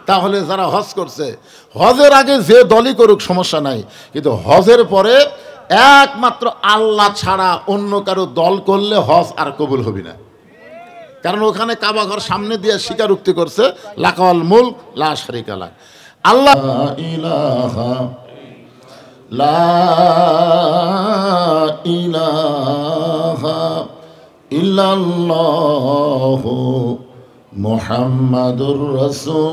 তাহলে যারা হজ করছে, হজের আগে যে দলই করুক সমস্যা নাই, কিন্তু হজের পরে একমাত্র আল্লাহ ছাড়া অন্য কারো দল করলে হজ আর কবুল হবে না। কারণ ওখানে কাবা ঘর সামনে দিয়ে স্বীকারোক্তি করছে লাকাল মুলক লা শারিকা লাক, আল্লাহ ইলাহা লা ইলাহা ইল্লাল্লাহু মুহাম্মাদুর রাসূলুল্লাহ।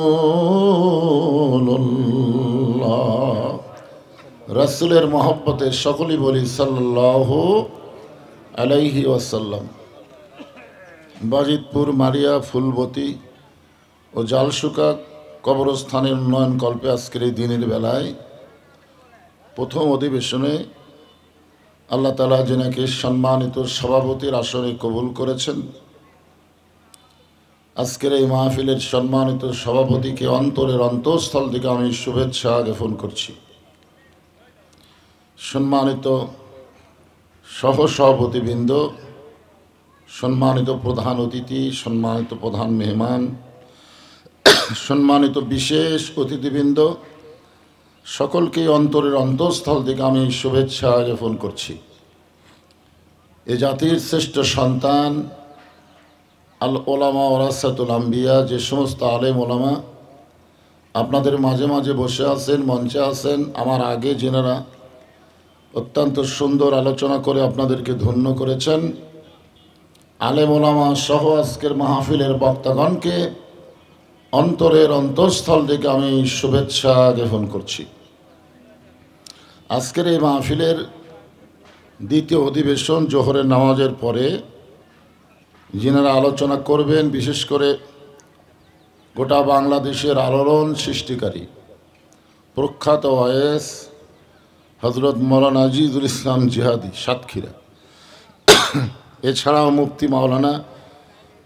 রাসূলের মহব্বতে সকলেই বলি সাল্লাল্লাহু আলাইহি ওয়াসাল্লাম। বাজিতপুর, মারিয়া, ফুলবতী ও জালসুকা কবরস্থানের উন্নয়ন কল্পে আজকের এই দিনের বেলায় প্রথম অধিবেশনে আল্লাহ তাআলা যিনাকে সম্মানিত সভাপতির আসনে কবুল করেছেন, আজকের এই মাহফিলের সম্মানিত সভাপতিকে অন্তরের অন্তঃস্থল থেকে আমি শুভেচ্ছা জ্ঞাপন করছি। সম্মানিত সহসভাপতিবৃন্দ, সম্মানিত প্রধান অতিথি, সম্মানিত প্রধান মেহমান, সম্মানিত বিশেষ অতিথিবৃন্দ, সকলকে অন্তরের অন্তঃস্থল থেকে আমি শুভেচ্ছা জ্ঞাপন করছি। এ জাতির শ্রেষ্ঠ সন্তান আল ওলামা ওয়ারাসাতুল আম্বিয়া, যে সমস্ত আলেম ওলামা আপনাদের মাঝে মাঝে বসে আছেন, মঞ্চে আছেন, আমার আগে যেনারা অত্যন্ত সুন্দর আলোচনা করে আপনাদেরকে ধন্য করেছেন, আলেম ওলামা সহ আজকের মাহফিলের বক্তাগণকে অন্তরের অন্তঃস্থল থেকে আমি শুভেচ্ছা জ্ঞাপন করছি। আজকের এই মাহফিলের দ্বিতীয় অধিবেশন জোহরের নামাজের পরে যিনারা আলোচনা করবেন, বিশেষ করে গোটা বাংলাদেশের আলোড়ন সৃষ্টিকারী প্রখ্যাত ওয়াইস হজরত মৌলানা আজিজুল ইসলাম জিহাদি সাতক্ষীরা, এছাড়াও মুফতি মাওলানা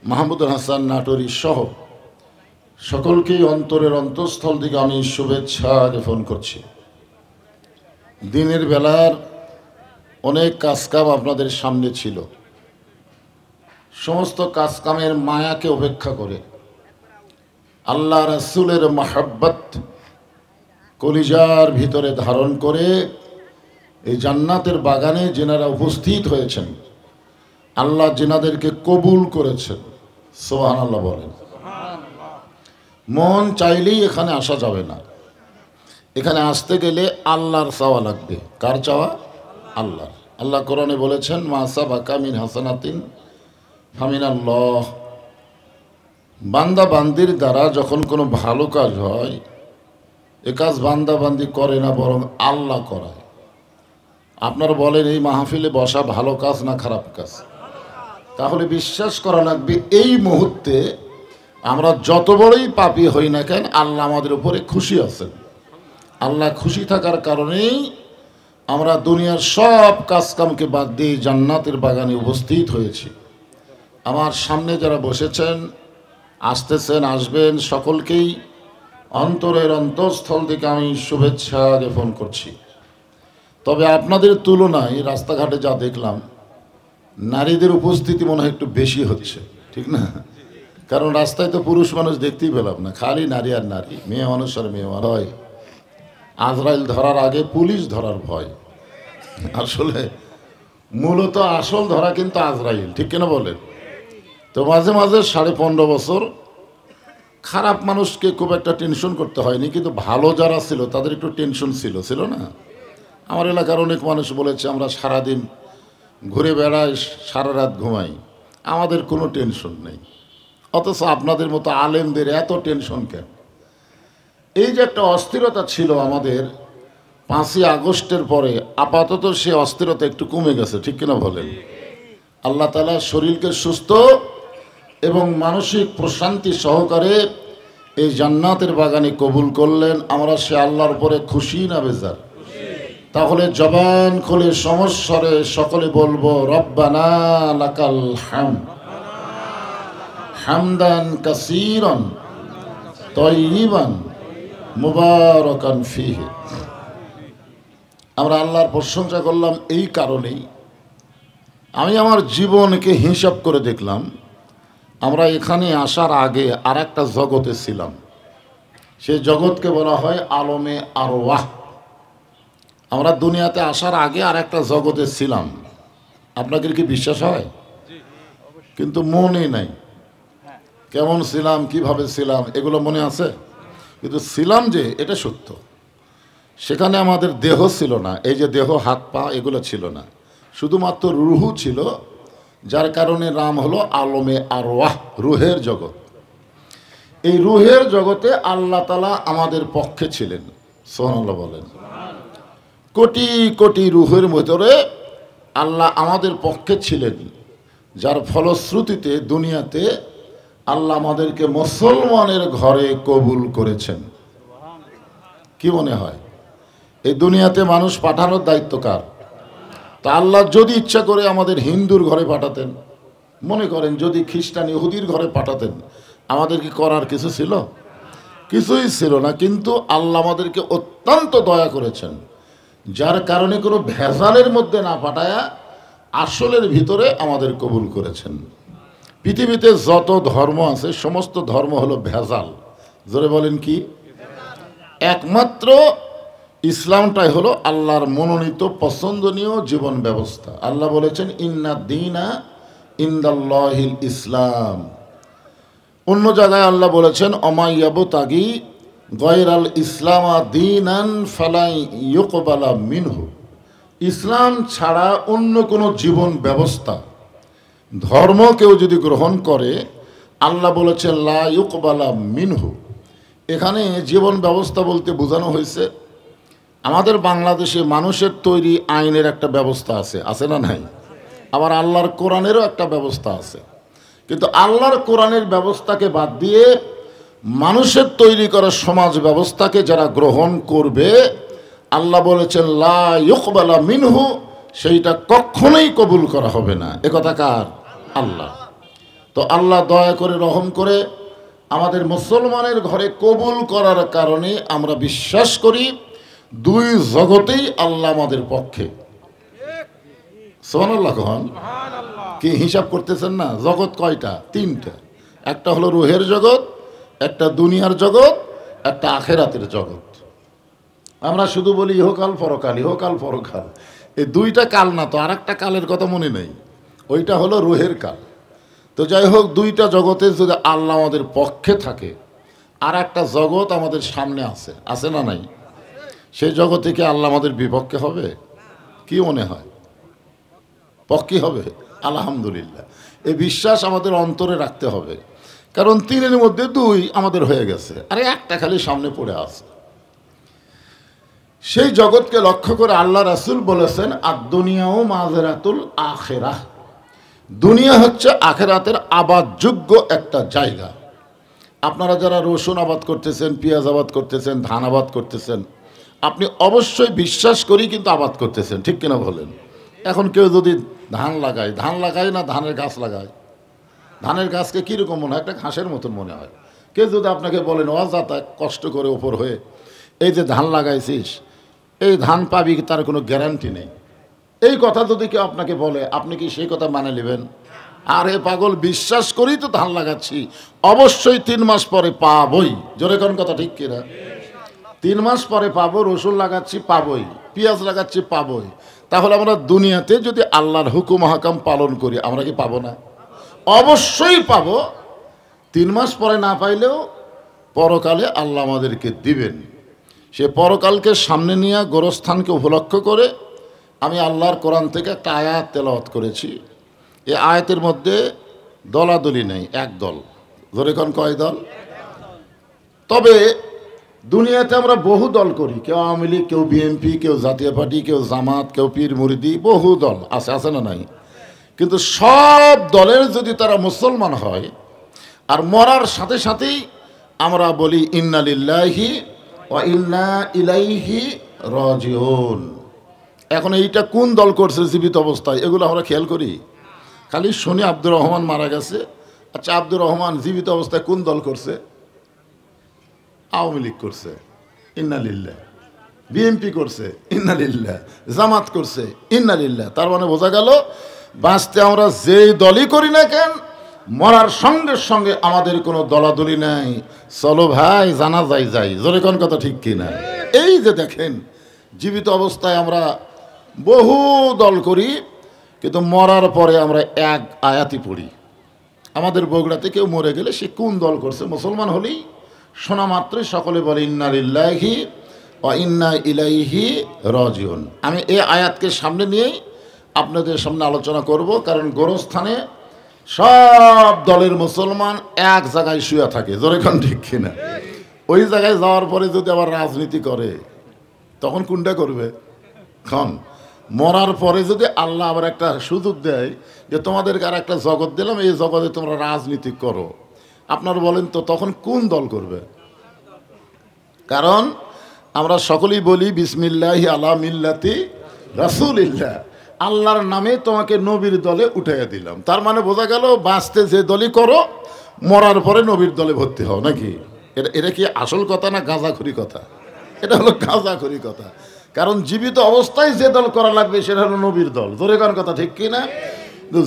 মাহমুদুল হাসান নাটোরী সহ সকলকেই অন্তরের অন্তঃস্থল থেকে আমি শুভেচ্ছা জ্ঞাপন করছি। দিনের বেলার অনেক কাজকাম আপনাদের সামনে ছিল, সমস্ত কাজকামের মায়াকে উপেক্ষা করে আল্লাহ রাসূলের মহব্বত কলিজার ভিতরে ধারণ করে এই জান্নাতের বাগানে যেনারা উপস্থিত হয়েছেন, আল্লাহ যেনাদেরকে কবুল করেছেন, সুবহানাল্লাহ বলেন। মন চাইলেই এখানে আসা যাবে না, এখানে আসতে গেলে আল্লাহর চাওয়া লাগবে। কার চাওয়া? আল্লাহর। আল্লাহ কোরআনে বলেছেন মা সাবাকা মিন হাসানাতিন ফামিনাল্লাহ। বান্দা বান্দির দ্বারা যখন কোনো ভালো কাজ হয়, এ কাজ বান্দা বান্দি করে না, বরং আল্লাহ করায়। আপনারা বলেন এই মাহফিলে বসা ভালো কাজ না খারাপ কাজ? তাহলে বিশ্বাস করা লাগবে এই মুহূর্তে আমরা যত বড়ই পাপী হই না কেন, আল্লাহ আমাদের উপরে খুশি আছেন। আল্লাহ খুশি থাকার কারণেই আমরা দুনিয়ার সব কাজকামকে বাদ দিয়ে জান্নাতের বাগানে উপস্থিত হয়েছি। আমার সামনে যারা বসেছেন, আসতেছেন, আসবেন, সকলকেই অন্তরের অন্তঃস্থল থেকে আমি শুভেচ্ছা জ্ঞাপন করছি। তবে আপনাদের তুলনায় রাস্তাঘাটে যা দেখলাম, নারীদের উপস্থিতি মনে হয় একটু বেশি হচ্ছে, ঠিক না? কারণ রাস্তায় তো পুরুষ মানুষ দেখতেই পেলাম না, খালি নারী আর নারী, মেয়ে মানুষ আর মেয়ে মানুষ। হয় আজরাইল ধরার আগে পুলিশ ধরার ভয়। আসলে মূলত আসল ধরা কিন্তু আজরাইল, ঠিক কিনা বলেন? তো মাঝে মাঝে 15.5 বছর খারাপ মানুষকে খুব একটা টেনশন করতে হয়নি, কিন্তু ভালো যারা ছিল তাদের একটু টেনশন ছিল না? আমার এলাকার অনেক মানুষ বলেছে আমরা সারাদিন ঘুরে বেড়াই, সারা রাত ঘুমাই, আমাদের কোনো টেনশন নেই। অথচ আপনাদের মতো আলেমদের এত টেনশন কেন? এই যে একটা অস্থিরতা ছিল আমাদের 5ই আগস্টের পরে, আপাতত সে অস্থিরতা একটু কমে গেছে, ঠিক কিনা বলেন? আল্লাহ তাআলা শরীরকে সুস্থ এবং মানসিক প্রশান্তি সহকারে এই জান্নাতের বাগানে কবুল করলেন। আমরা সে আল্লাহর উপরে খুশি না বেজার? তাহলে জবান খুলে সমস্বরে সকলে বলবো রব্বানা লাকাল হামদ হামদান কাসীরান তাইয়িবান মুবারাকান ফীহি। আমরা আল্লাহর প্রশংসা করলাম এই কারণেই, আমি আমার জীবনকে হিসাব করে দেখলাম, আমরা এখানে আসার আগে আর একটা জগতে ছিলাম। সেই জগৎকে বলা হয় আলমে আরওয়াহ। আমরা দুনিয়াতে আসার আগে আর একটা জগতে ছিলাম, আপনাদের কি বিশ্বাস হয়? কিন্তু মনে নাই কেমন ছিলাম, কিভাবে ছিলাম, এগুলো মনে আছে। কিন্তু ছিলাম যে এটা সত্য। সেখানে আমাদের দেহ ছিল না, এই যে দেহ হাত পা এগুলো ছিল না, শুধুমাত্র রুহু ছিল, যার কারণে নাম হলো আলমে আরওয়াহ, রুহের জগৎ। এই রুহের জগতে আল্লাহ তাআলা আমাদের পক্ষে ছিলেন, সুবহানাল্লাহ বলেন। কোটি কোটি রুহের ভিতরে আল্লাহ আমাদের পক্ষে ছিলেন, যার ফলশ্রুতিতে দুনিয়াতে আল্লাহ আমাদেরকে মুসলমানের ঘরে কবুল করেছেন। কি মনে হয় এই দুনিয়াতে মানুষ পাঠানোর দায়িত্ব কার? তা আল্লাহ যদি ইচ্ছা করে আমাদের হিন্দুর ঘরে পাঠাতেন, মনে করেন যদি খ্রিস্টান ইহুদির ঘরে পাঠাতেন, আমাদের কি করার কিছু ছিল? কিছুই ছিল না। কিন্তু আল্লাহ আমাদেরকে অত্যন্ত দয়া করেছেন, যার কারণে কোনো ভেজালের মধ্যে না পাঠায়া আসলের ভিতরে আমাদের কবুল করেছেন। পৃথিবীতে যত ধর্ম আছে সমস্ত ধর্ম হলো ভেজাল। জোরে বলেন কি? একমাত্র ইসলামটাই হলো আল্লাহর মনোনীত পছন্দনীয় জীবন ব্যবস্থা। আল্লাহ বলেছেন ইন্না দীনা ইনদাল্লাহিল ইসলাম। অন্য জায়গায় আল্লাহ বলেছেন অমাইয়াবতাগি গয়রাল ইসলামা দীনান ফালাই ইউকবালা মিনহু। ইসলাম ছাড়া অন্য কোনো জীবন ব্যবস্থা, ধর্ম কেউ যদি গ্রহণ করে, আল্লাহ বলেছেন লা ইউকবালা মিনহু। এখানে জীবন ব্যবস্থা বলতে বোঝানো হয়েছে আমাদের বাংলাদেশে মানুষের তৈরি আইনের একটা ব্যবস্থা আছে, আছে না নাই? আবার আল্লাহর কোরআনেরও একটা ব্যবস্থা আছে। কিন্তু আল্লাহর কোরআনের ব্যবস্থাকে বাদ দিয়ে মানুষের তৈরি করা সমাজ ব্যবস্থাকে যারা গ্রহণ করবে, আল্লাহ বলেছেন লা ইউকবালা মিনহু, সেইটা কখনোই কবুল করা হবে না। এ কথা কার? আল্লাহ। তো আল্লাহ দয়া করে রহম করে আমাদের মুসলমানের ঘরে কবুল করার কারণে আমরা বিশ্বাস করি দুই জগতেই আল্লাহ আমাদের পক্ষে। সুবহানাল্লাহ কখন কি হিসাব করতেছেন না? জগৎ কয়টা? তিনটা। একটা হলো রুহের জগৎ, একটা দুনিয়ার জগৎ, একটা আখেরাতের জগৎ। আমরা শুধু বলি ইহকাল পরকাল, ইহকাল পরকাল। এই দুইটা কাল না তো, আর একটা কালের কথা মনে নেই, ওইটা হলো রুহের কাল। তো যাই হোক, দুইটা জগতে যদি আল্লাহ আমাদের পক্ষে থাকে, আর একটা জগৎ আমাদের সামনে আছে, আছে না নাই? সেই জগতে কি আল্লাহ আমাদের বিপক্ষে হবে? কি মনে হয়? পক্ষে হবে? আলহামদুলিল্লাহ। এই বিশ্বাস আমাদের অন্তরে রাখতে হবে, কারণ তিনের মধ্যে দুই আমাদের হয়ে গেছে, আরে একটা খালি সামনে পড়ে আছে। সেই জগৎকে লক্ষ্য করে আল্লাহ রাসূল বলেছেন আদ-দুনিয়াও মাজরাতুল আখিরাহ। দুনিয়া হচ্ছে আখেরাতের আবাদযোগ্য একটা জায়গা। আপনারা যারা রসুন আবাদ করতেছেন, পেঁয়াজ আবাদ করতেছেন, ধান আবাদ করতেছেন, আপনি অবশ্যই বিশ্বাস করি কিন্তু আবাদ করতেছেন, ঠিক কিনা বলেন? এখন কেউ যদি ধান লাগায় না ধানের গাছ লাগায়, ধানের গাছকে কীরকম মনে হয়? একটা ঘাসের মতন মনে হয়। কেউ যদি আপনাকে বলেন অযথা কষ্ট করে ওপর হয়ে এই যে ধান লাগাইছিস, এই ধান পাবি, তার কোনো গ্যারান্টি নেই। এই কথা যদি কেউ আপনাকে বলে, আপনি কি সেই কথা মানে নেবেন? আরে পাগল, বিশ্বাস করেই তো ধান লাগাচ্ছি, অবশ্যই 3 মাস পরে পাবই। জোরে কোন কথা, ঠিক কিনা? 3 মাস পরে পাবো। রসুন লাগাচ্ছি, পাবই। পেঁয়াজ লাগাচ্ছি, পাবই। তাহলে আমরা দুনিয়াতে যদি আল্লাহর হুকুম হাকাম পালন করি, আমরা কি পাবো না? অবশ্যই পাবো। 3 মাস পরে না পাইলেও পরকালে আল্লাহ আমাদেরকে দিবেন। সে পরকালকে সামনে নিয়ে গোরস্থানকে উপলক্ষ করে আমি আল্লাহর কোরআন থেকে একটা আয়াত তেলাওয়াত করেছি। এই আয়াতের মধ্যে দলাদলি নেই, এক দল। ধরে কোন কয় দল? তবে দুনিয়াতে আমরা বহু দল করি, কেউ আওয়ামী লীগ, কেউ বিএনপি, কেউ জাতীয় পার্টি, কেউ জামাত, কেউ পীর মুরিদি, বহু দল আছে, আছে না নাই? কিন্তু সব দলের যদি তারা মুসলমান হয় আর মরার সাথে সাথেই আমরা বলি ইন্না লিল্লাহি ওয়া ইন্না ইলাইহি রাজিউন। এখন এইটা কোন দল করছে জীবিত অবস্থায়, এগুলো আমরা খেয়াল করি? খালি শুনি আব্দুর রহমান মারা গেছে। আচ্ছা, আব্দুর রহমান জীবিত অবস্থায় কোন দল করছে? আওয়ামী লীগ করছে, ইন্না লিল্লাহ। বিএনপি করছে, ইন্না লিল্লাহ। জামাত করছে, ইন্না লিল্লাহ। তার মানে বোঝা গেল বাঁচতে আমরা যেই দলই করি না কেন, মরার সঙ্গে সঙ্গে আমাদের কোনো দলাদলি নাই, চলো ভাই জানাজায় যাই, জোরে কোন কথা ঠিক কিনা? এই যে দেখেন, জীবিত অবস্থায় আমরা বহু দল করি, কিন্তু মরার পরে আমরা এক আয়াতি পড়ি। আমাদের বগুড়াতে কেউ মরে গেলে সে কোন দল করছে, মুসলমান হলেই শোনা মাত্রই সকলে বলে ইন্না লিল্লাহি ওয়া ইন্না ইলাইহি রাজিউন। আমি এই আয়াতকে সামনে নিয়েই আপনাদের সামনে আলোচনা করব, কারণ গোরস্থানে সব দলের মুসলমান এক জায়গায় শুয়ে থাকে, জোরে কোন ঠিক কিনা? ওই জায়গায় যাওয়ার পরে যদি আবার রাজনীতি করে তখন কোনটা করবে? খন মরার পরে যদি আল্লাহ আবার একটা সুযোগ দেয় যে তোমাদেরকে আর একটা জগৎ দিলাম, এই জগতে তোমরা রাজনীতি করো, আপনারা বলেন তো তখন কোন দল করবে? কারণ আমরা সকলেই বলি বিসমিল্লাহি আলা মিল্লাতি রাসূলিল্লাহ, আল্লাহর নামে তোমাকে নবীর দলে উঠাইয়া দিলাম। তার মানে বোঝা গেল বাঁচতে যে দলই করো মরার পরে নবীর দলে ভর্তি হও নাকি? এটা কি আসল কথা না গাঁজাখুরি কথা? এটা হলো গাঁজাখুরি কথা। কারণ জীবিত অবস্থায় যে দল করা লাগবে সেটা হলো নবীর দল, জোরে কোন কথা ঠিক কিনা?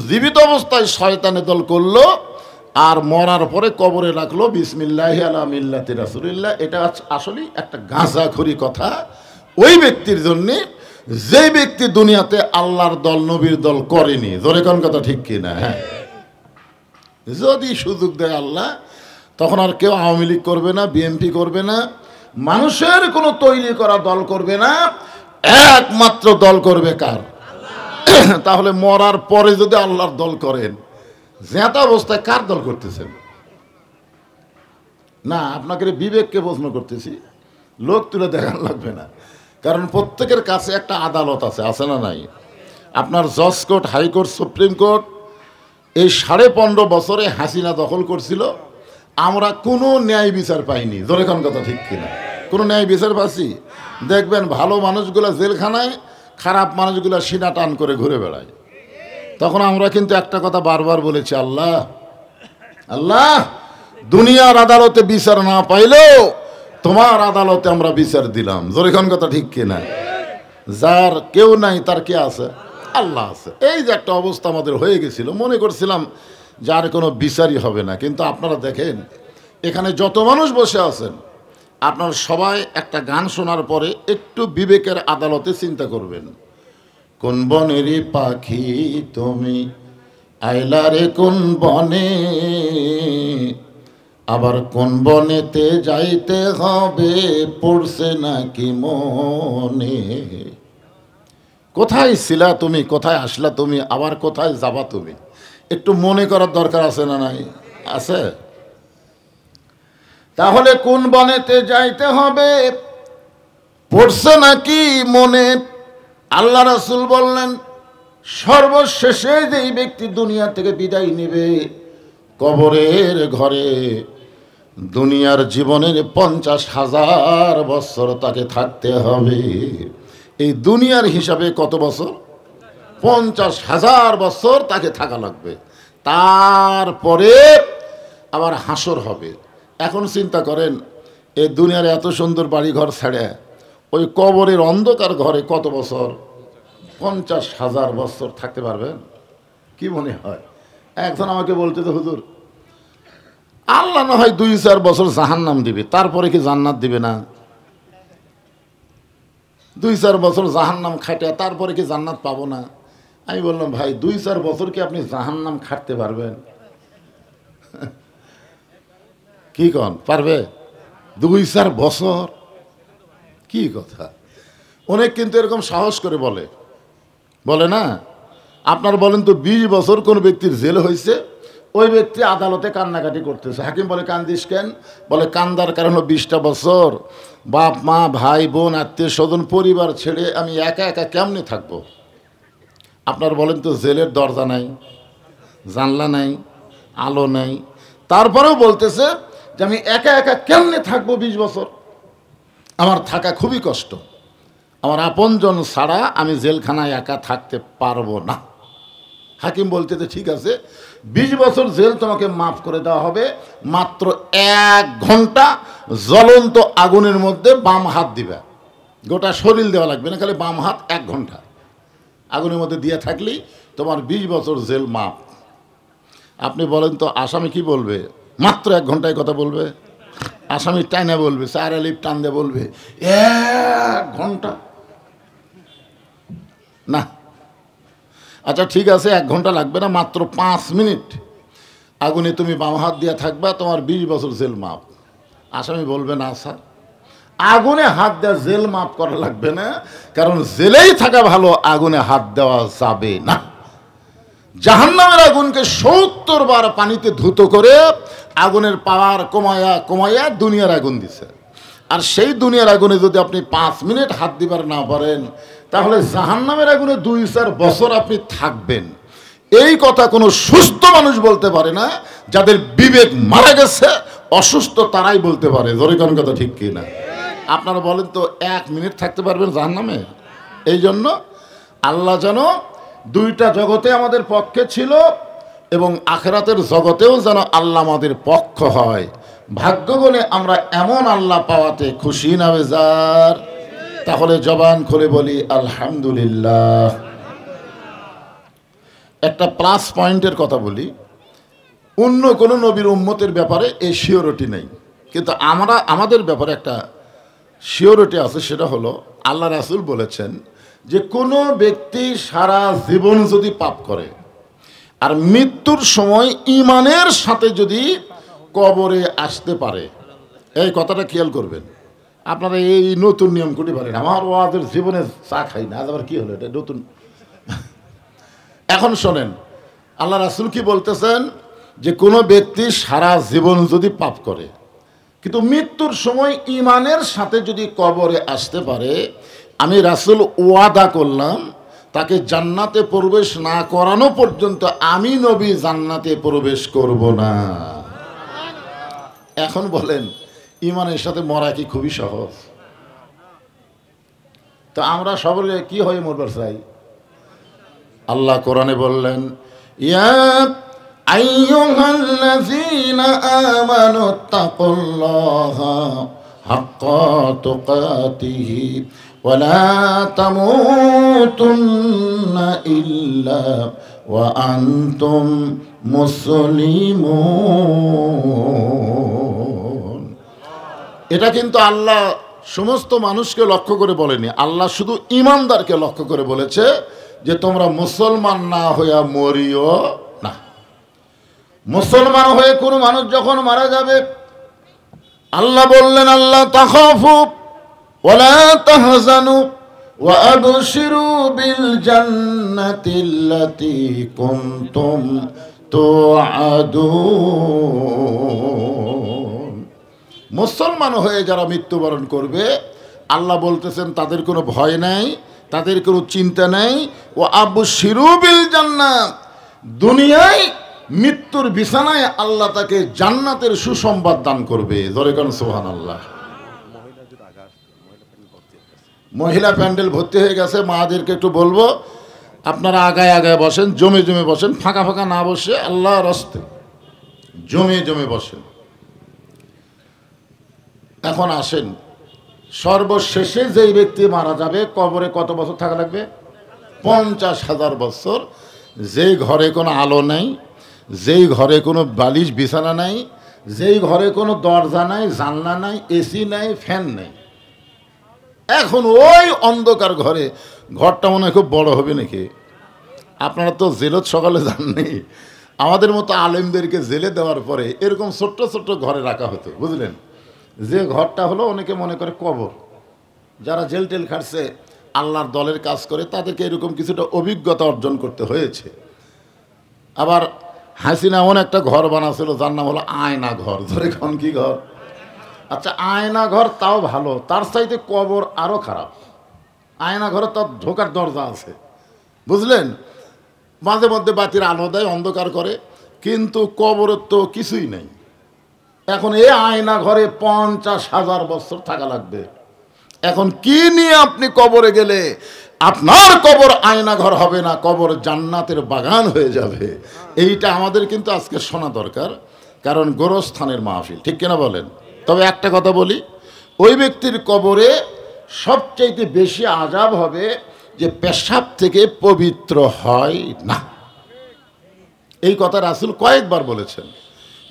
জীবিত অবস্থায় শয়তানের দল করলো আর মরার পরে কবরে রাখলো বিসমিল্লাহি আলা মিল্লাতি রাসূলিল্লাহ। এটা আসলেই একটা গাঁজাখুরি কথা ওই ব্যক্তির জন্যে যে ব্যক্তি দুনিয়াতে আল্লাহর দল নবীর দল করেনি, জোরে কোন কথা ঠিক কিনা? হ্যাঁ, যদি সুযোগ দেয় আল্লাহ তখন আর কেউ আওয়ামী লীগ করবে না, বিএনপি করবে না, মানুষের কোনো তৈরি করা দল করবে না, একমাত্র দল করবে কার? তাহলে মরার পরে যদি আল্লাহর দল করেন, জ্ঞাতা অবস্থায় কার দল করতেছেন? না, আপনাকে বিবেককে প্রশ্ন করতেছি, লোক তুলে দেখান লাগবে না। কারণ প্রত্যেকের কাছে একটা আদালত আছে, আছে না নাই? আপনার জজ কোর্ট, হাইকোর্ট, সুপ্রিম কোর্ট, এই 15.5 বছরে হাসিনা দখল করছিল, আমরা কোনো ন্যায় বিচার পাইনি, জোরে কোন কথা ঠিক কিনা? কোনো ন্যায় বিচার পাচ্ছি? দেখবেন ভালো মানুষগুলো জেলখানায়, খারাপ মানুষগুলো সিনা টান করে ঘুরে বেড়ায়। তখন আমরা কিন্তু একটা কথা বারবার বলেছি, আল্লাহ আল্লাহ, দুনিয়ার আদালতে বিচার না পাইলেও তোমার আদালতে আমরা বিচার দিলাম, জোরে কোন কথা ঠিক কিনা? যার কেউ নাই তার কে আছে? আল্লাহ আছে। এই যে একটা অবস্থা আমাদের হয়ে গেছিল, মনে করছিলাম যার কোনো বিচারই হবে না। কিন্তু আপনারা দেখেন এখানে যত মানুষ বসে আছেন, আপনারা সবাই একটা গান শোনার পরে একটু বিবেকের আদালতে চিন্তা করবেন। কোন বনেরই পাখি তুমি আইলা রে কোন বনে, আবার কোন বনেতে যাইতে হবে পড়ছে নাকি মনে। কোথায় ছিলা তুমি, কোথায় আসলা তুমি, আবার কোথায় যাবা তুমি, একটু মনে করার দরকার আছে না নাই? আছে। তাহলে কোন বনেতে যাইতে হবে পড়ছে নাকি মনে। আল্লাহ রাসূল বললেন সর্বশেষে যেই ব্যক্তি দুনিয়া থেকে বিদায় নেবে, কবরের ঘরে দুনিয়ার জীবনের 50,000 বছর তাকে থাকতে হবে। এই দুনিয়ার হিসাবে কত বছর? 50,000 বছর তাকে থাকা লাগবে। তারপরে আবার হাসর হবে। এখন চিন্তা করেন, এই দুনিয়ার এত সুন্দর বাড়িঘর ছেড়ে ওই কবরের অন্ধকার ঘরে কত বছর? 50,000 বছর থাকতে পারবেন? কি মনে হয়? একজন আমাকে বলতে তো, হুজুর আল্লাহ না হয় 2-4 বছর জাহান্নাম দিবে, তারপরে কি জান্নাত দিবে না? 2-4 বছর জাহান্নাম খাটে তারপরে কি জান্নাত পাবো না? আমি বললাম ভাই 2-4 বছর কি আপনি জাহান্নাম খাটতে পারবেন? কি কন পারবে? 2-4 বছর কি কথা? অনেক কিন্তু এরকম সাহস করে বলে, বলে না? আপনার বলেন তো 20 বছর কোন ব্যক্তির জেল হয়েছে, ওই ব্যক্তি আদালতে কান্নাকাটি করতেছে, হাকিম বলে কান্দিস কেন? বলে কান্দার কারণ 20টা বছর বাপ মা ভাই বোন আত্মীয় স্বজন পরিবার ছেড়ে আমি একা একা কেমনে থাকবো? আপনার বলেন তো জেলের দরজা নাই, জানলা নাই, আলো নাই, তারপরেও বলতেছে যে আমি একা একা কেমনে থাকবো 20 বছর, আমার থাকা খুবই কষ্ট, আমার আপনজন ছাড়া আমি জেলখানায় একা থাকতে পারবো না। হাকিম বলতেছে ঠিক আছে, 20 বছর জেল তোমাকে মাফ করে দেওয়া হবে, মাত্র 1 ঘন্টা জ্বলন্ত আগুনের মধ্যে বাম হাত দিবে, গোটা শরীর দেওয়া লাগবে না, খালি বাম হাত 1 ঘন্টা আগুনের মধ্যে দিয়ে থাকলেই তোমার 20 বছর জেল মাফ। আপনি বলেন তো আসামি কি বলবে? মাত্র 1 ঘন্টায় কথা বলবে? আসামি টাইনে বলবে, 4 আলিফ টান দিয়ে বলবে 1 ঘন্টা? না। আচ্ছা ঠিক আছে, 1 ঘন্টা লাগবে না, মাত্র 5 মিনিট আগুনে তুমি বাম হাত দিয়ে থাকবা, তোমার 20 বছর জেল মাপ। আসামি বলবে না স্যার, আগুনে হাত দেওয়া জেল মাপ করা লাগবে না, কারণ জেলেই থাকা ভালো, আগুনে হাত দেওয়া যাবে না। জাহান্নামের আগুনকে 70 বার পানিতে ধুত করে আগুনের পাওয়ার কমায়া কমায়া দুনিয়ার আগুন দিছে। আর সেই দুনিয়ার আগুনে যদি আপনি 5 মিনিট হাত দিবার না পারেন, তাহলে জাহান্নামের আগুনে 2-4 বছর আপনি থাকবেন। এই কথা কোনো সুস্থ মানুষ বলতে পারে না। যাদের বিবেক মারা গেছে, অসুস্থ, তারাই বলতে পারে। জোরে কোন কথা ঠিক কি না? আপনারা বলেন তো 1 মিনিট থাকতে পারবেন জাহান্নামে? এই জন্য আল্লাহ যেন 2টা জগতে আমাদের পক্ষে ছিল এবং আখিরাতের জগতেও যেন আল্লাহ আমাদের পক্ষ হয়। ভাগ্য বলে আমরা এমন আল্লাহ পাওয়াতে খুশি না বেজার? তাহলে জবান খুলে বলি আলহামদুলিল্লাহ। একটা প্লাস পয়েন্টের কথা বলি, অন্য কোনো নবীর উম্মতের ব্যাপারে এই শিওরিটি নেই, কিন্তু আমাদের ব্যাপারে একটা শিওরিটি আছে। সেটা হলো আল্লাহ রাসূল বলেছেন যে কোনো ব্যক্তি সারা জীবন যদি পাপ করে আর মৃত্যুর সময় ঈমানের সাথে যদি কবরে আসতে পারে, এই কথাটা খেয়াল করবেন। আপনারা এই নতুন নিয়ম করতে পারেন, আমার ওয়াদের জীবনে চা খাই না, আজ আবার কি হলো এটা নতুন। এখন শোনেন, আল্লাহ রাসূল কি বলতেছেন যে কোনো ব্যক্তি সারা জীবন যদি পাপ করে কিন্তু মৃত্যুর সময় ঈমানের সাথে যদি কবরে আসতে পারে, আমি রাসূল ওয়াদা করলাম তাকে জান্নাতে প্রবেশ না করানো পর্যন্ত আমি নবী জান্নাতে প্রবেশ করব না। এখন বলেন, ঈমানের সাথে মরা কি খুবই সহজ? তো আমরা সবাই কি হয়ে মরবার চাই? আল্লাহ কোরআনে বললেন, ইয়া আইয়ুহাল্লাযীনা আমানু তাকুল্লাহা হাক্কা তুকাতিহি ওয়া লা তামুতুন্না ইল্লা ওয়া আনতুম মুসলিমুন। এটা কিন্তু আল্লাহ সমস্ত মানুষকে লক্ষ্য করে বলেনি, আল্লাহ শুধু ঈমানদারকে লক্ষ্য করে বলেছে যে তোমরা মুসলমান না হইয়া মরিও না। মুসলমান হয়ে কোনো মানুষ যখন মারা যাবে, আল্লাহ বললেন, আল্লাহ তাখাফু ওয়ালা তাহজানু ওয়া আবশিরু বিল জান্নাতিল্লাতী কুনতুম তুআদুন। মুসলমান হয়ে যারা মৃত্যুবরণ করবে, আল্লাহ বলতেছেন তাদের কোনো ভয় নাই, তাদের কোনো চিন্তা নেই। ও আবশিরু বিল জান্নাত, দুনিয়ায় মৃত্যুর বিছানায় আল্লাহ তাকে জান্নাতের সুসংবাদ দান করবে। জোরে কোন সুবহানাল্লাহ। মহিলা প্যান্ডেল ভর্তি হয়ে গেছে, মাদেরকে একটু বলবো আপনারা আগায় আগায় বসেন, জমে জমে বসেন, ফাঁকা ফাঁকা না বসে আল্লাহর রাস্তে জমে জমে বসেন। এখন আসেন, সর্বশেষে যেই ব্যক্তি মারা যাবে, কবরে কত বছর থাকা লাগবে? 50,000 বছর। যেই ঘরে কোনো আলো নাই, যেই ঘরে কোনো বালিশ বিছানা নাই, যেই ঘরে কোনো দরজা নাই, জানলা নাই, এসি নাই, ফ্যান নাই, এখন ওই অন্ধকার ঘরে, ঘরটা মনে হয় খুব বড় হবে নাকি? আপনারা তো জেলত সকালে যাননি, আমাদের মতো আলেমদেরকে জেলে দেওয়ার পরে এরকম ছোট্ট ছোট্ট ঘরে রাখা হতো, বুঝলেন? যে ঘরটা হলো অনেকে মনে করে কবর। যারা জেল টেল খাটছে, আল্লাহর দলের কাজ করে, তাদেরকে এরকম কিছুটা অভিজ্ঞতা অর্জন করতে হয়েছে। আবার হাসিনা এমন একটা ঘর বানাছিল যার নাম হলো আয়না ঘর। ধরে কোন কি ঘর? আচ্ছা, আয়না ঘর তাও ভালো, তার চাইতে কবর আরও খারাপ। আয়না ঘরে তার ঢোকার দরজা আছে, বুঝলেন? মাঝে মধ্যে বাতির আলো দেয়, অন্ধকার করে, কিন্তু কবরের তো কিছুই নেই। এখন এই আয়না ঘরে 50,000 বছর থাকা লাগবে। এখন কি নিয়ে আপনি কবরে গেলে আপনার কবর আয়না ঘর হবে না, কবর জান্নাতের বাগান হয়ে যাবে। এইটা আমাদের কিন্তু আজকে শোনা দরকার, কারণ গোরস্থানের মাহফিল, ঠিক কিনা বলেন? তবে একটা কথা বলি, ওই ব্যক্তির কবরে সবচাইতে বেশি আযাব হবে যে পেশাব থেকে পবিত্র হয় না। এই কথা রাসূল কয়েকবার বলেছেন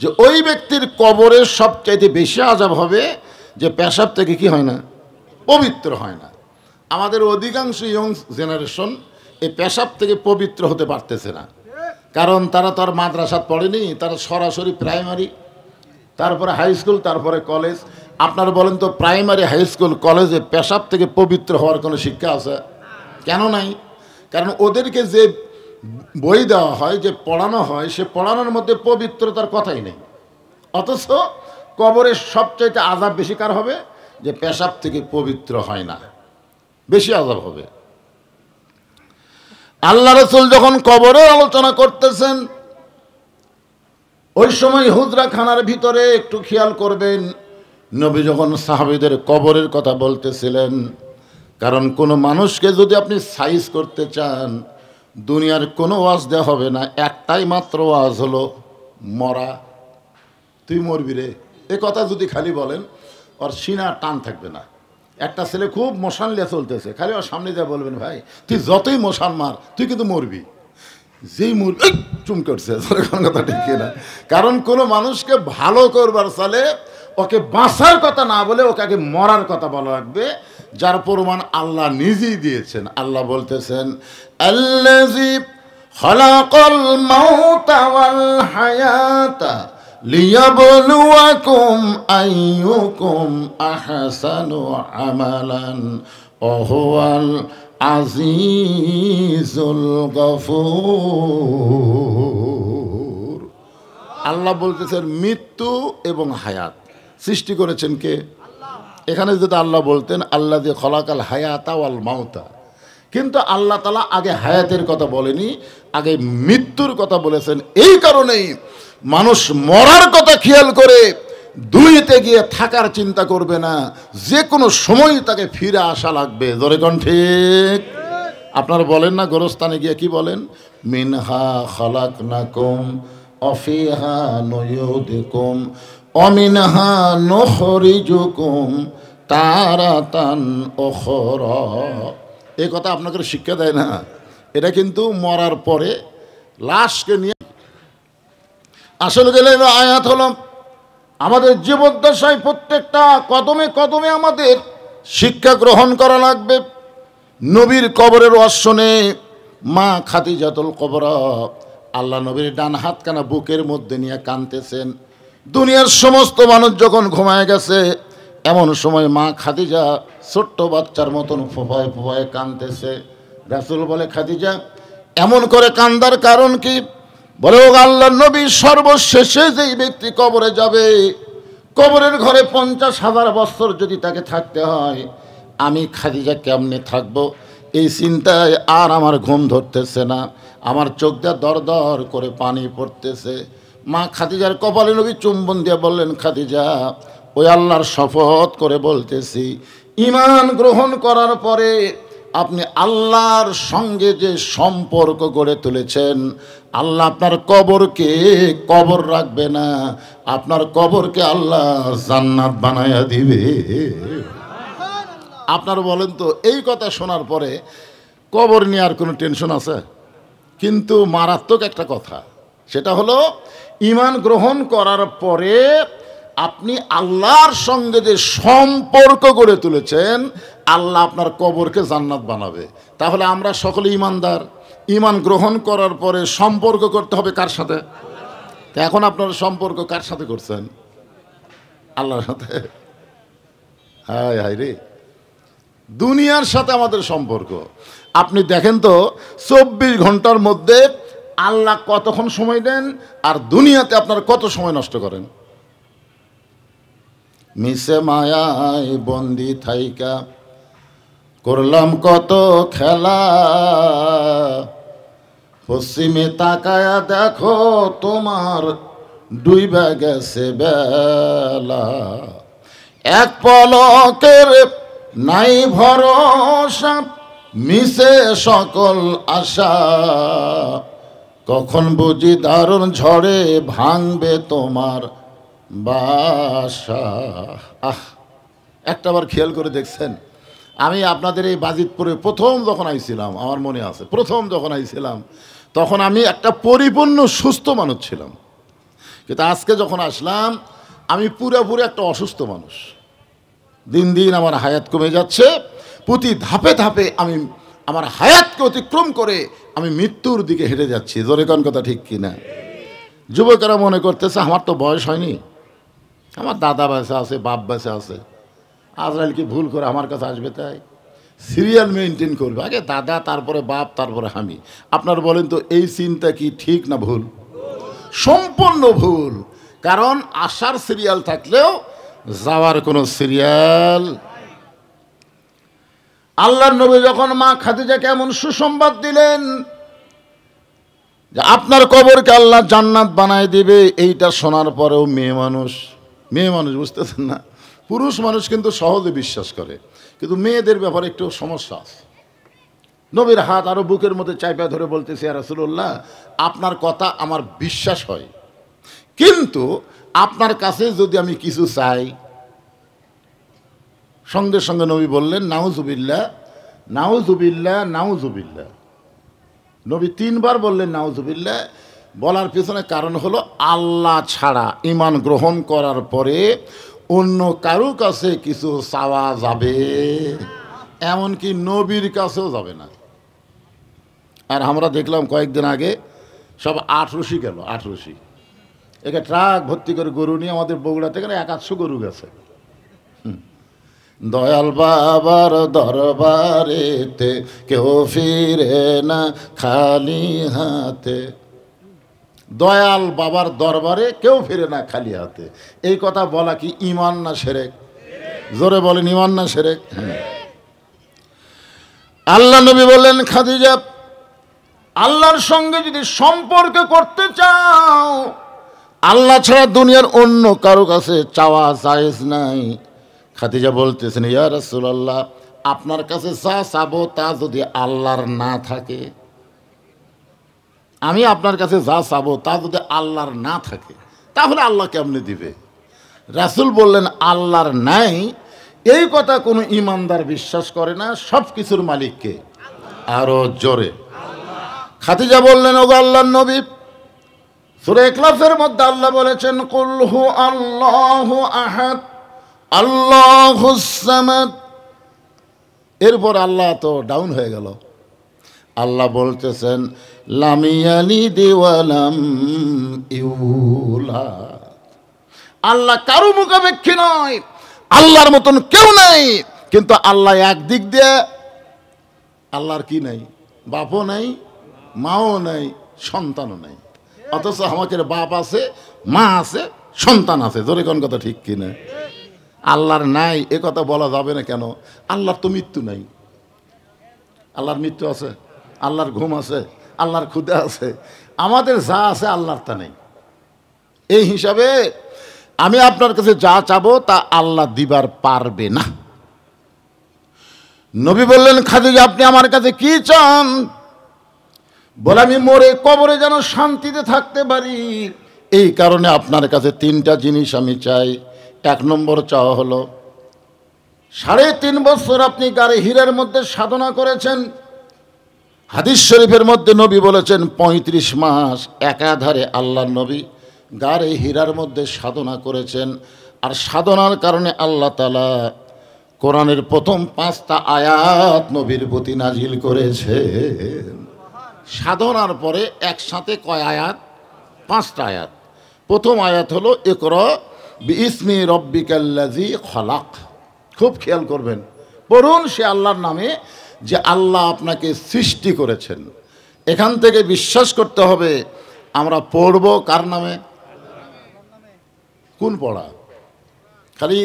যে ওই ব্যক্তির কবরে সবচাইতে বেশি আযাব হবে যে পেশাব থেকে কি হয় না, পবিত্র হয় না। আমাদের অধিকাংশ ইয়ং জেনারেশন এই পেশাব থেকে পবিত্র হতে পারতেছে না, কারণ তারা তো আর মাদ্রাসাত পড়েনি, তারা সরাসরি প্রাইমারি, তারপরে হাই স্কুল, তারপরে কলেজ। আপনারা বলেন তো প্রাইমারি, হাই স্কুল, কলেজে পেশাব থেকে পবিত্র হওয়ার কোনো শিক্ষা আছে? কেন নাই? কারণ ওদেরকে যে বই দেওয়া হয়, যে পড়ানো হয়, সে পড়ানোর মধ্যে পবিত্রতার কথাই নেই। অথচ কবরের সবচাইতে আযাব বেশি কার হবে? যে পেশাব থেকে পবিত্র হয় না, বেশি আযাব হবে। আল্লাহ রাসূল যখন কবরের আলোচনা করতেছেন, ওই সময় হুজরা খানার ভিতরে একটু খেয়াল করবেন, নবী যখন সাহাবীদের কবরের কথা বলতেছিলেন, কারণ কোনো মানুষকে যদি আপনি সাইজ করতে চান, দুনিয়ার কোনো ওয়াজ দেওয়া হবে না, একটাই মাত্র ওয়াজ হলো মরা। তুই মরবি রে, এ কথা যদি খালি বলেন, ওর সিনা টান থাকবে না। একটা ছেলে খুব মশান লিয়ে চলতেছে, খালি ওর সামনে যা বলবেন, ভাই তুই যতই মশান মার, তুই কিন্তু মরবি। যেই মরবি চুম করছে, কোনো কথা ঠিক না। কারণ কোনো মানুষকে ভালো করবার চালে ওকে বাঁচার কথা না বলে ওকে আগে মরার কথা বলা লাগবে, যার প্রমাণ আল্লাহ নিজেই দিয়েছেন। আল্লাহ বলতেছেন, আল্লাযী খালাকাল মাউতা ওয়াল হায়াতা লিয়াবলুয়াকুম আইয়ুকুম আহসানু আমালান ওয়া হুয়াল আজিজুল গফুর। আল্লাহ বলতেছেন মৃত্যু এবং হায়াত সৃষ্টি করেছেন কে? এখানে যদি আল্লাহ বলতেন আল্লাযী খালাকাল হায়াতা ওয়াল মাউতা, কিন্তু আল্লাহ তাআলা আগে হায়াতের কথা বলেনি, আগে মৃত্যুর কথা বলেছেন। এই কারণেই মানুষ মরার কথা খেয়াল করে দুনিয়াতে গিয়ে থাকার চিন্তা করবে না, যে কোনো সময় তাকে ফিরে আসা লাগবে। জোরে কোন ঠিক? আপনারা বলেন না গোরস্থানে গিয়ে কি বলেন? মিনহা খালাকনাকুম ওয়া ফিহা নুয়িদুকুম ওয়া মিনহা নুখরিজুকুম তারাতান উখরা। এই কথা আপনাকে শিক্ষা দেয় না, এটা কিন্তু মরার পরে লাশকে নিয়ে আসলে গেলে আয়াত হলো আমাদের জীবদ্দশায় প্রত্যেকটা কদমে কদমে আমাদের শিক্ষা গ্রহণ করা লাগবে। নবীর কবরের অশ্বনে মা খাদিজাতুল কুবরা আল্লাহ নবীর ডান হাতখানা বুকের মধ্যে নিয়ে কাঁদতেছেন। দুনিয়ার সমস্ত মানুষ যখন ঘুমায় গেছে, এমন সময় মা খাদিজা ছোট্ট বাচ্চার মতন ফোফায় ফোফায় কাঁদতেছে। রাসূল বলে, খাদিজা এমন করে কান্দার কারণ কি? বলে, ও আল্লাহর নবী, সর্বশেষে যেই ব্যক্তি কবরে যাবে, কবরের ঘরে 50,000 বছর যদি তাকে থাকতে হয়, আমি খাদিজা কেমনে থাকবো? এই চিন্তায় আর আমার ঘুম ধরতেছে না, আমার চোখ দিয়ে দর দর করে পানি পড়তেছে। মা খাদিজার কপালে নবী চুম্বন দিয়ে বললেন, খাদিজা, ওই আল্লাহর শপথ করে বলতেছি, ঈমান গ্রহণ করার পরে আপনি আল্লাহর সঙ্গে যে সম্পর্ক গড়ে তুলেছেন, আল্লাহ আপনার কবরকে কবর রাখবে না, আপনার কবরকে আল্লাহ জান্নাত বানায়া দিবে। আপনারা বলেন তো, এই কথা শোনার পরে কবর নিয়ে আর কোনো টেনশন আছে? কিন্তু মারাত্মক একটা কথা, সেটা হলো ঈমান গ্রহণ করার পরে আপনি আল্লাহর সঙ্গে যে সম্পর্ক গড়ে তুলেছেন, আল্লাহ আপনার কবরকে জান্নাত বানাবে। তাহলে আমরা সকলে ঈমানদার। ঈমান গ্রহণ করার পরে সম্পর্ক করতে হবে কার সাথে? এখন আপনারা সম্পর্ক কার সাথে করছেন? আল্লাহর সাথে। হায় হায় রে, দুনিয়ার সাথে আমাদের সম্পর্ক। আপনি দেখেন তো 24 ঘন্টার মধ্যে আল্লাহ কতক্ষণ সময় দেন, আর দুনিয়াতে আপনারা কত সময় নষ্ট করেন। মিশে মায়ায় বন্দি থাইকা করলাম কত খেলা, পশ্চিমে তাকায়া দেখো তোমার ডুইবা গেছে বেলা, এক পলকের নাই ভরসা, মিশে সকল আশা, কখন বুঝি দারুণ ঝড়ে ভাঙবে তোমার বাসা। একটাবার খেয়াল করে দেখছেন, আমি আপনাদের এই বাজিতপুরে প্রথম যখন আইছিলাম, আমার মনে আছে প্রথম যখন আইছিলাম, তখন আমি একটা পরিপূর্ণ সুস্থ মানুষ ছিলাম, কিন্তু আজকে যখন আসলাম আমি পুরোপুরি একটা অসুস্থ মানুষ। দিন দিন আমার হায়াত কমে যাচ্ছে, প্রতি ধাপে ধাপে আমি আমার হায়াতকে অতিক্রম করে আমি মৃত্যুর দিকে হেঁটে যাচ্ছি। জোরে কোন কথা ঠিক কিনা? যুবকেরা মনে করতেছে আমার তো বয়স হয়নি, আমার দাদা বেঁচে আছে, বাপ বেঁচে আছে, আজরাইল কি ভুল করে আমার কাছে আসবে? তাই সিরিয়াল মেনটেন করবে, আগে দাদা, তারপরে বাপ, তারপরে আমি। আপনার বলেন তো এই চিন্তা কি ঠিক না ভুল? সম্পূর্ণ ভুল। কারণ আসার সিরিয়াল থাকলেও যাওয়ার কোনো সিরিয়াল। আল্লাহর নবী যখন মা খাদিজাকে এমন সুসংবাদ দিলেন যে আপনার কবরকে আল্লাহ জান্নাত বানায় দিবে, এইটা শোনার পরেও মেয়ে মানুষ বুঝতেছেন না, পুরুষ মানুষ কিন্তু সহজে বিশ্বাস করে, কিন্তু মেয়েদের ব্যাপারে একটু সমস্যা আছে। নবীর হাত আরো বুকের মধ্যে চাইপা ধরে বলতেছে, ইয়া রাসূলুল্লাহ, আপনার কথা আমার বিশ্বাস হয়, কিন্তু আপনার কাছে যদি আমি কিছু চাই। সঙ্গে সঙ্গে নবী বললেন, নাউজুবিল্লাহ, নাউজুবিল্লাহ, নাউজুবিল্লাহ। নবী 3 বার বললেন নাউজুবিল্লাহ। বলার পেছনে কারণ হলো আল্লাহ ছাড়া ঈমান গ্রহণ করার পরে অন্য কারো কাছে কিছু চাওয়া যাবে, এমনকি নবীর কাছেও যাবে না। আর আমরা দেখলাম কয়েকদিন আগে সব 8রশি গেল, 8রশি একে ট্রাক ভর্তি করে গরু নিয়ে আমাদের বগুড়া থেকে 100 গরু গেছে। দয়াল বাবার দরবারেতে কেউ ফিরে না খালি হাতে। দয়াল বাবার দরবারে কেউ ফিরে না খালি হাতে, এই কথা বলা কি ঈমান না শিরক? জোরে বলেন, ঈমান না শিরক? আল্লাহ নবী বললেন, খাদিজা, আল্লাহর সঙ্গে যদি সম্পর্ক করতে চাও, আল্লাহ ছাড়া দুনিয়ার অন্য কারো কাছে চাওয়া জায়েজ নাই। খাদিজা বলতেছেন, ইয়া রাসূলুল্লাহ, আপনার কাছে যা চাবো তা যদি আল্লাহর না থাকে, আমি আপনার কাছে যা চাবো তা যদি আল্লাহর না থাকে, তাহলে আল্লাহ কেমনে দিবে? রাসূল বললেন, আল্লাহর নাই এই কথা কোনো ঈমানদার বিশ্বাস করে না, সব কিছুর মালিককে। আরো জোরে। খাদিজা বললেন, ওগো আল্লাহর নবী, সূরা ইখলাসের মধ্যে আল্লাহ বলেছেন, কুল হু আল্লাহু আহাদ আল্লাহুস সামাদ। এরপর আল্লাহ তো ডাউন হয়ে গেল। আল্লাহ বলতেছেন, লাম ইয়ালিদ ওয়া লাম ইউলাদ। আল্লাহ কারো মুখাপেক্ষী নয়, আল্লাহর মতন কেউ নাই। কিন্তু আল্লাহ একদিক দিয়ে আল্লাহর কি নাই? বাপও নাই, মাও নাই, সন্তানও নাই। অথচ আমাদের বাপ আছে, মা আছে, সন্তান আছে। জোরে কোন কথা ঠিক কিনা? আল্লাহর নাই এ কথা বলা যাবে না কেন? আল্লাহর তো মৃত্যু নাই। আল্লাহর মৃত্যু আছে, আল্লাহর ঘুম আছে, আল্লাহর ক্ষুধা আছে, আমাদের যা আছে আল্লাহর তা নেই। এই হিসাবে আমি আপনার কাছে যা চাবো তা আল্লাহ দিবার পারবে না। নবী বললেন, খাদিজা, আপনি আমার কাছে কি চান? বলে, আমি মরে কবরে যেন শান্তিতে থাকতে পারি, এই কারণে আপনার কাছে 3টা জিনিস আমি চাই। 1 নম্বর চাওয়া হলো, 3.5 বছর আপনি গারে হীরের মধ্যে সাধনা করেছেন। হাদিস শরীফের মধ্যে নবী বলেছেন 35 মাস একাধারে আল্লাহর নবী গারে হীরার মধ্যে সাধনা করেছেন। আর সাধনার কারণে আল্লাহ তাআলা কোরআনের প্রথম 5টা আয়াত নবীর প্রতি নাজিল করেছেন। সাধনার পরে একসাথে কয় আয়াত? 5টা আয়াত। প্রথম আয়াত হলো, ইকরা বিইসমি রব্বিকাল্লাযী খলাক। খুব খেয়াল করবেন, পড়ুন সে আল্লাহর নামে যে আল্লাহ আপনাকে সৃষ্টি করেছেন। এখান থেকে বিশ্বাস করতে হবে আমরা পড়ব কার নামে? কোন পড়া? খালি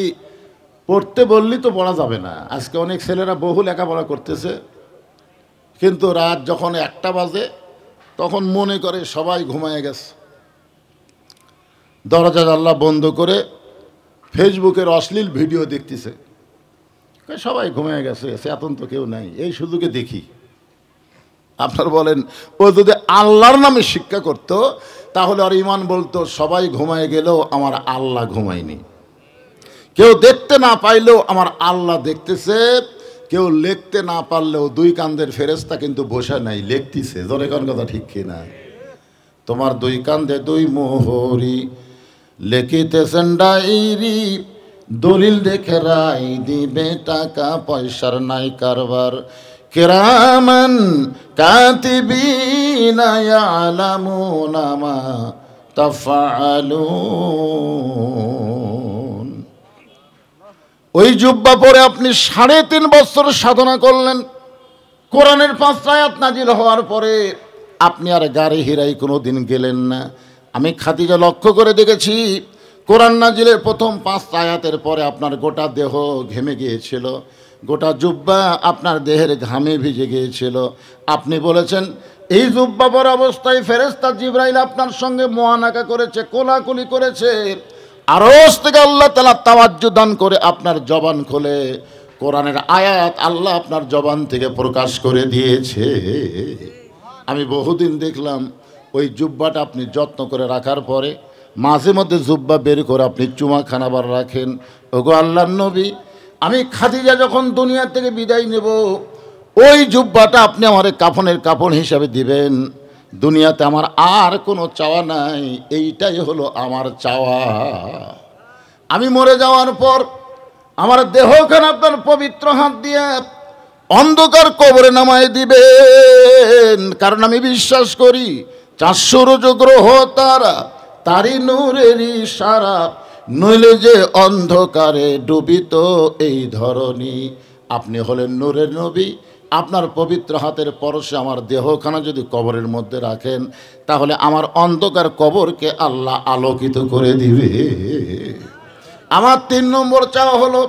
পড়তে বললি তো পড়া যাবে না। আজকে অনেক ছেলেরা বহু লেখাপড়া করতেছে, কিন্তু রাত যখন 1টা বাজে তখন মনে করে সবাই ঘুমায় গেছে, দরজা জানলা বন্ধ করে ফেসবুকের অশ্লীল ভিডিও দেখতেছে। সবাই ঘুমিয়ে গেছে, এখন তো কেউ নাই, এই সুযোগে দেখি। আপনার বলেন, ও যদি আল্লাহর নামে শিক্ষা করত তাহলে আর ঈমান বলতো, সবাই ঘুমায় গেলেও আমার আল্লাহ ঘুমায়নি, কেউ দেখতে না পাইলেও আমার আল্লাহ দেখতেছে, কেউ লিখতে না পারলেও দুই কান্দের ফেরেশতা কিন্তু বসে নাই, লিখতিছে। জোরে কোন কথা ঠিক কিনা? তোমার দুই কান্দে দুই মোহরি, লিখিতেছেন ডায়েরি, দলিল দেখে রায় দিবে, টাকা পয়সার নাই কারবার। কিরামান কাতিবিনা ইয়ালামুনা মা তাফআলুন। ওই জুব্বা পরে আপনি 3.5 বছর সাধনা করলেন। কোরআনের 5 আয়াত নাজিল হওয়ার পরে আপনি আর গাড়ি হিরাই কোনো দিন গেলেন না। আমি খাদিজা লক্ষ্য করে দেখেছি, কোরআন নাজিলের প্রথম 5 আয়াতের পরে আপনার গোটা দেহ ঘেমে গিয়েছিল, গোটা জুব্বা আপনার দেহের ঘামে ভিজে গিয়েছিল। আপনি বলেছেন এই জুব্বা পরা অবস্থায় ফেরেশতা জিবরাইল আপনার সঙ্গে মুআনাকা করেছে, কোলাকুলি করেছে। আরশ থেকে আল্লাহ তাআলা তাওয়াজ্জু দান করে আপনার জবান খোলে কোরআনের আয়াত আল্লাহ আপনার জবান থেকে প্রকাশ করে দিয়েছে। আমি বহুদিন দেখলাম ওই জুব্বাটা আপনি যত্ন করে রাখার পরে মাঝে মধ্যে জুব্বা বের করে আপনি চুমা খানাবার রাখেন। ওগো আল্লাহর নবী, আমি খাদিজা যখন দুনিয়া থেকে বিদায় নেব, ওই জুব্বাটা আপনি আমার কাফনের কাফন হিসাবে দিবেন। দুনিয়াতে আমার আর কোনো চাওয়া নাই, এইটাই হলো আমার চাওয়া। আমি মরে যাওয়ার পর আমার দেহখান আপনার পবিত্র হাত দিয়ে অন্ধকার কবরে নামায় দিবেন। কারণ আমি বিশ্বাস করি 4 সূর্য গ্রহ তারা তারি নূরের ইশারা, নইলে যে অন্ধকারে ডুবিত এই ধরনী। আপনি হলেন নূরের নবী, আপনার পবিত্র হাতের পরশে আমার দেহখানা যদি কবরের মধ্যে রাখেন, তাহলে আমার অন্ধকার কবরকে আল্লাহ আলোকিত করে দিবে। আমার 3 নম্বর চাওয়া হলো,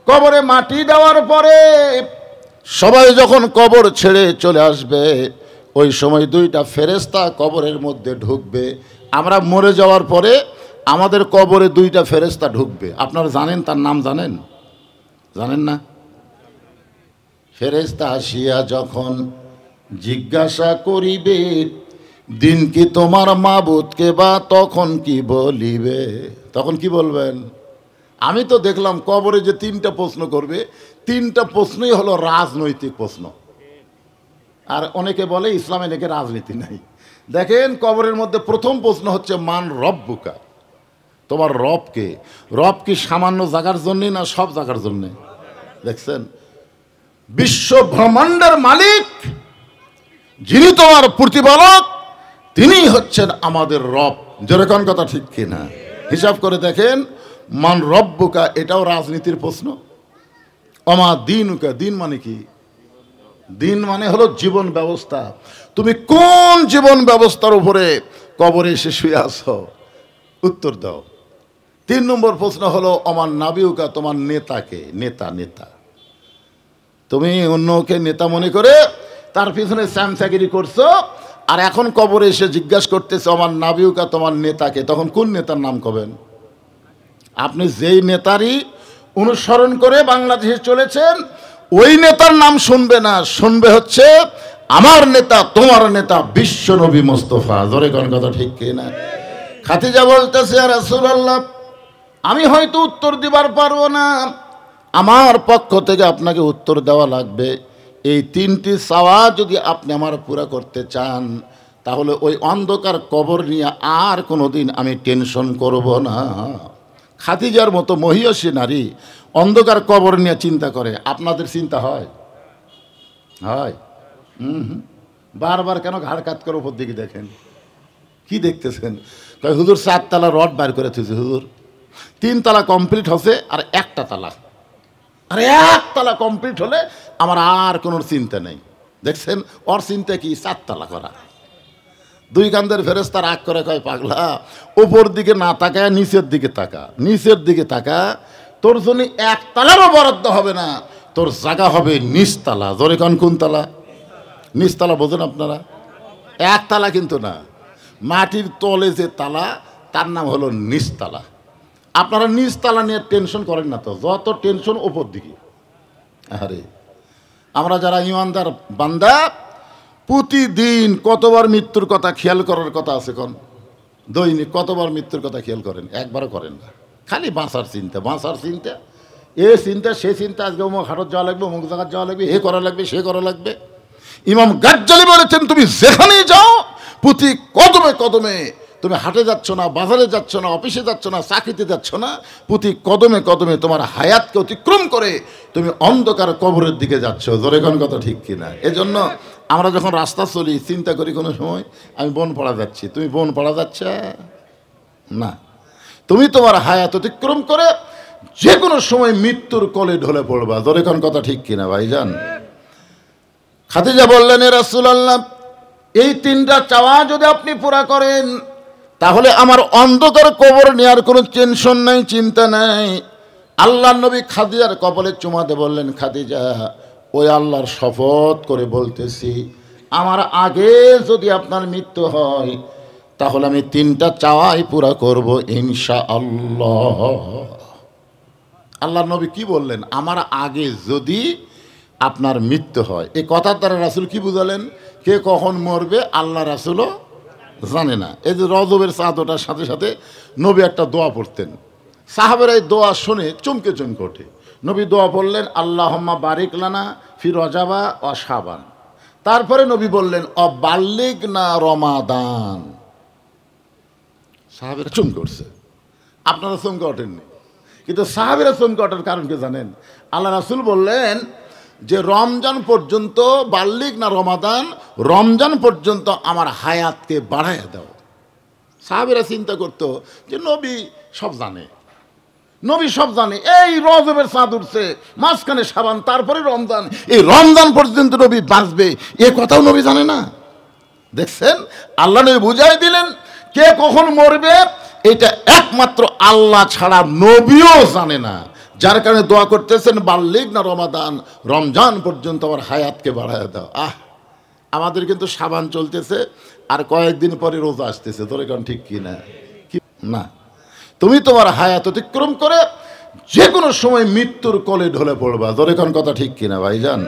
কবরে মাটি দেওয়ার পরে সবাই যখন কবর ছেড়ে চলে আসবে, ওই সময় 2টা ফেরেশতা কবরের মধ্যে ঢুকবে। আমরা মরে যাওয়ার পরে আমাদের কবরে 2টা ফেরেশতা ঢুকবে। আপনারা জানেন তার নাম? জানেন? জানেন না? ফেরেশতা আসিয়া যখন জিজ্ঞাসা করিবে, দিন কি তোমার মাবুদকে, বা তখন কি বলিবে? তখন কি বলবেন? আমি তো দেখলাম কবরে যে 3টা প্রশ্ন করবে, 3টা প্রশ্নই হলো রাজনৈতিক প্রশ্ন। আর অনেকে বলে ইসলামে নাকি রাজনীতি নাই। দেখেন কবরের মধ্যে প্রথম প্রশ্ন হচ্ছে মান রব্বুকা, তোমার রবকে। রব কি সামান্য জায়গার জন্যে না সব জায়গার জন্যে? দেখছেন, বিশ্ব ব্রহ্মাণ্ডের মালিক যিনি তোমার প্রতিপালক, তিনি হচ্ছেন আমাদের রব। যেরকম কথা ঠিক কিনা? হিসাব করে দেখেন, মান রব্বুকা এটাও রাজনীতির প্রশ্ন। অমা দিনুকা, দিন মানে কি? দিন মানে হলো জীবন ব্যবস্থা। তুমি কোন জীবন ব্যবস্থার উপরে কবরে এসে শুয়ে আছো? উত্তর দাও। 3 নম্বর প্রশ্ন হলো অমান নাবিউকা, তোমার নেতাকে। নেতা নেতা তুমি অন্যকে নেতা মনে করে তার পিছনে স্যামসাগিরি করছো, আর এখন কবরে এসে জিজ্ঞাসা করতেছে আমার নাবিউকা, তোমার নেতাকে। তখন কোন নেতার নাম কবেন? আপনি যেই নেতারই অনুসরণ করে বাংলাদেশে চলেছেন, ওই নেতার নাম শুনবে না, শুনবে হচ্ছে আমার নেতা, তোমার নেতা বিশ্ব নবী মুস্তাফা। জোরে কোন কথা ঠিক কিনা? খাদিজা বলতেছে, ইয়া রাসূলুল্লাহ, আমি হয়তো উত্তর দিবার পারবো না, আমার পক্ষ থেকে আপনাকে উত্তর দেওয়া লাগবে। এই 3টি চাওয়া যদি আপনি আমার পুরা করতে চান, তাহলে ওই অন্ধকার কবর নিয়ে আর কোনোদিন আমি টেনশন করব না। খাদিজার মতো মহিয়সী নারী অন্ধকার কবর নিয়ে চিন্তা করে, আপনাদের চিন্তা হয়? হয়? বারবার কেন ঘাড় কাত করে উপর দিকে দেখেন? কি দেখতেছেন? হুজুর 4 তলা রড বার করে থুইছে, হুজুর 3 তলা কমপ্লিট হচ্ছে আর 1টা তালা, আর 1 তলা কমপ্লিট হলে আমার আর কোনো চিন্তা নেই। দেখছেন, ওর চিন্তা কি? 4 তলা করা। 2 কান্দের ফেরেশতা রাগ করে কয়, পাগলা, উপর দিকে না তাকায় নিচের দিকে তাকা, নিচের দিকে তাকা, তোর জন্য 1 তালারও বরাদ্দ হবে না, তোর জায়গা হবে নিচতলা। জোরে কোন তালা? নিচতলা বোঝেন আপনারা? 1 তালা কিন্তু না, মাটির তলে যে তালা তার নাম হলো নিচতলা। আপনারা নিচতলা নিয়ে টেনশন করেন না তো, যত টেনশন ওপর দিকে। আরে আমরা যারা ইমানদার বান্দা, প্রতিদিন কতবার মৃত্যুর কথা খেয়াল করার কথা আছে? কোন দৈনিক কতবার মৃত্যুর কথা খেয়াল করেন? একবারও করেন না, খালি বাঁচার চিন্তা, বাঁচার চিন্তা। এ চিন্তা সে চিন্তা, আজকে অমুক হাটত যাওয়া লাগবে, অমুক জায়গায় যাওয়া লাগবে, এ করা লাগবে, সে করা লাগবে। ইমাম গাজ্জালি বলেছেন তুমি যেখানেই যাও প্রতি কদমে কদমে, তুমি হাটে যাচ্ছ না, বাজারে যাচ্ছ না, অফিসে যাচ্ছ না, চাকরিতে যাচ্ছ না, প্রতি কদমে কদমে তোমার হায়াতকে অতিক্রম করে তুমি অন্ধকার কবরের দিকে যাচ্ছ। জোরে কোন কথা ঠিক কিনা? এজন্য আমরা যখন রাস্তা চলি চিন্তা করি কোনো সময় আমি বনপাড়া যাচ্ছি, তুমি বনপাড়া যাচ্ছে না, তুমি তোমার হায়াত অতিক্রম করে যে কোনো সময় মৃত্যুর কোলে ঢলে পড়বা। জোরে কোন কথা ঠিক কিনা ভাইজান? খাদিজা বললেন, এ রাসূলুল্লাহ, এই তিনটা চাওয়া যদি আপনি পুরা করেন তাহলে আমার অন্ধকার কবর নেওয়ার কোনো টেনশন নাই, চিন্তা নাই। আল্লাহর নবী খাদিজার কপালে চুমাতে বললেন, খাদিজা, ওই আল্লাহর শপথ করে বলতেছি, আমার আগে যদি আপনার মৃত্যু হয় তাহলে আমি তিনটা চাওয়াই পুরা করব ইনশাআল্লাহ। আল্লাহর নবী কি বললেন? আমার আগে যদি আপনার মৃত্যু হয়। এই কথার দ্বারা রাসূল কি বুঝালেন? কে কখন মরবে আল্লাহ রাসূলও জানে না। এই যে রজবের চাঁদ ওঠার সাথে সাথে নবী একটা দোয়া পড়তেন, সাহাবেরা এই দোয়া শুনে চমকে চমকে ওঠে। নবী দোয়া পড়লেন, আল্লাহুম্মা বারিক লানা ফি রজাবা ওয়া শাবান। তারপরে নবী বললেন, অবাল্লিগনা রমাদান। সাহাবেরা চমকে উঠছে, আপনারা চমকে ওঠেননি, কিন্তু সাহাবেরা চমকে ওঠার কারণ কি জানেন? আল্লাহ রাসূল বললেন যে রমজান পর্যন্ত, বাল্লিগ না রমাদান, রমজান পর্যন্ত আমার হায়াতকে বাড়াইয়া দাও। সাহাবেরা চিন্তা করতো যে নবী সব জানে, নবী সব জানে, এই রজবের চাঁদ উঠছে, মাঝখানে শাবান, তারপরে রমজান, এই রমজান পর্যন্ত নবী বাঁচবে, এ কথাও নবী জানে না। দেখছেন, আল্লাহ নবী বুঝাই দিলেন কে কখন মরবে এটা একমাত্র আল্লাহ ছাড়া নবীও জানে না। যার কারণে দোয়া করতেছেন, বাল্লিগ না রমাদান, রমজান পর্যন্ত আমার হায়াতকে বাড়ায় দাও। আমাদের কিন্তু শাবান চলতেছে, আর কয়েকদিন পরে রোজা আসতেছে। তোর এখন ঠিক কি না? কি না, তুমি তোমার হায়াত অতিক্রম করে যে কোনো সময় মৃত্যুর কোলে ঢলে পড়বা। তোর এখন কথা ঠিক কিনা ভাইজান?